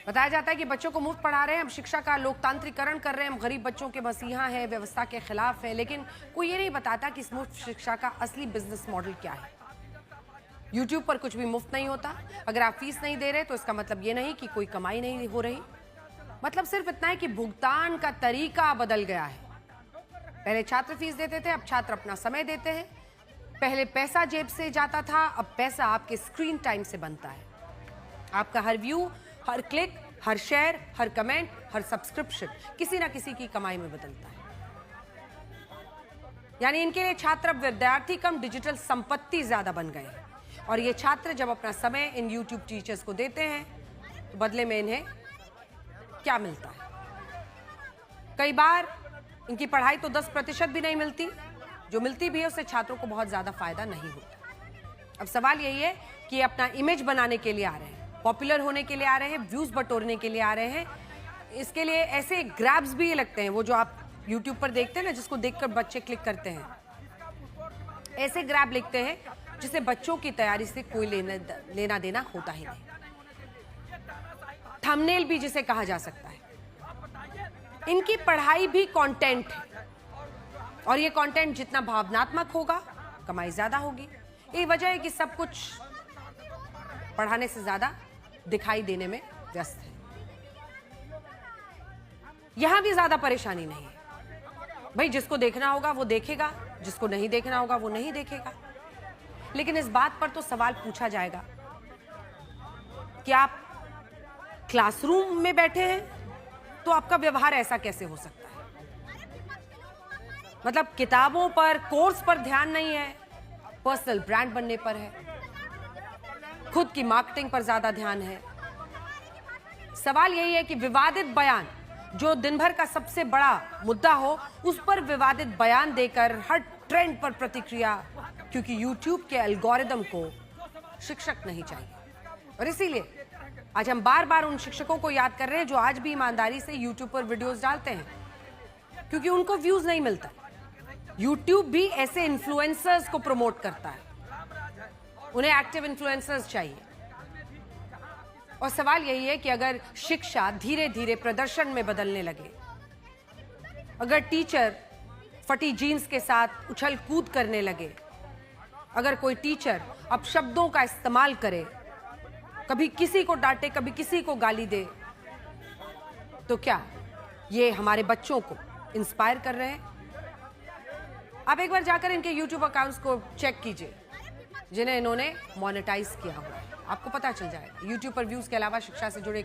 बताया जाता है कि बच्चों को मुफ्त पढ़ा रहे हैं, हम शिक्षा का लोकतांत्रिकरण कर रहे हैं, हम गरीब बच्चों के मसीहा हैं, व्यवस्था के खिलाफ है। लेकिन कोई ये नहीं बताता कि इस मुफ्त शिक्षा का असली बिजनेस मॉडल क्या है। YouTube पर कुछ भी मुफ्त नहीं होता। अगर आप फीस नहीं दे रहे तो इसका मतलब ये नहीं कि कोई कमाई नहीं हो रही। मतलब सिर्फ इतना है कि भुगतान का तरीका बदल गया है। पहले छात्र फीस देते थे, अब छात्र अपना समय देते हैं। पहले पैसा जेब से जाता था, अब पैसा आपके स्क्रीन टाइम से बनता है। आपका हर व्यू, हर क्लिक, हर शेयर, हर कमेंट, हर सब्सक्रिप्शन किसी ना किसी की कमाई में बदलता है। यानी इनके लिए छात्र अब विद्यार्थी कम डिजिटल संपत्ति ज्यादा बन गए हैं। और ये छात्र जब अपना समय इन YouTube टीचर्स को देते हैं तो बदले में इन्हें क्या मिलता है? कई बार इनकी पढ़ाई तो 10% भी नहीं मिलती, जो मिलती भी है उससे छात्रों को बहुत ज्यादा फायदा नहीं होता। अब सवाल यही है कि अपना इमेज बनाने के लिए आ रहे हैं, पॉपुलर होने के लिए आ रहे हैं, व्यूज बटोरने के लिए आ रहे हैं। इसके लिए ऐसे ग्रैब्स भी लगते हैं, वो जो आप YouTube पर देखते हैं ना, जिसको देखकर बच्चे क्लिक करते हैं, ऐसे ग्रैब लिखते हैं जिसे बच्चों की तैयारी से कोई लेना देना होता ही नहीं। थंबनेल भी जिसे कहा जा सकता है। इनकी पढ़ाई भी कंटेंट है और ये कंटेंट जितना भावनात्मक होगा कमाई ज्यादा होगी। यही वजह है कि सब कुछ पढ़ाने से ज्यादा दिखाई देने में व्यस्त है। यहां भी ज्यादा परेशानी नहीं है। भाई जिसको देखना होगा वो देखेगा, जिसको नहीं देखना होगा वो नहीं देखेगा। लेकिन इस बात पर तो सवाल पूछा जाएगा कि आप क्लासरूम में बैठे हैं तो आपका व्यवहार ऐसा कैसे हो सकता है? मतलब किताबों पर, कोर्स पर ध्यान नहीं है, पर्सनल ब्रांड बनने पर है, खुद की मार्केटिंग पर ज्यादा ध्यान है। सवाल यही है कि विवादित बयान, जो दिन भर का सबसे बड़ा मुद्दा हो, उस पर विवादित बयान देकर हर ट्रेंड पर प्रतिक्रिया, क्योंकि YouTube के एल्गोरिदम को शिक्षक नहीं चाहिए। और इसीलिए आज हम बार बार उन शिक्षकों को याद कर रहे हैं जो आज भी ईमानदारी से YouTube पर वीडियोस डालते हैं, क्योंकि उनको व्यूज नहीं मिलता। YouTube भी ऐसे इन्फ्लुएंसर्स को प्रमोट करता है, उन्हें एक्टिव इन्फ्लुएंसर्स चाहिए। और सवाल यही है कि अगर शिक्षा धीरे धीरे प्रदर्शन में बदलने लगे, अगर टीचर फटी जीन्स के साथ उछल कूद करने लगे, अगर कोई टीचर अब शब्दों का इस्तेमाल करे, कभी किसी को डांटे, कभी किसी को गाली दे, तो क्या ये हमारे बच्चों को इंस्पायर कर रहे हैं? आप एक बार जाकर इनके YouTube अकाउंट्स को चेक कीजिए जिन्हें इन्होंने मोनेटाइज किया हुआ है, आपको पता चल जाएगा। YouTube पर व्यूज के अलावा शिक्षा से जुड़े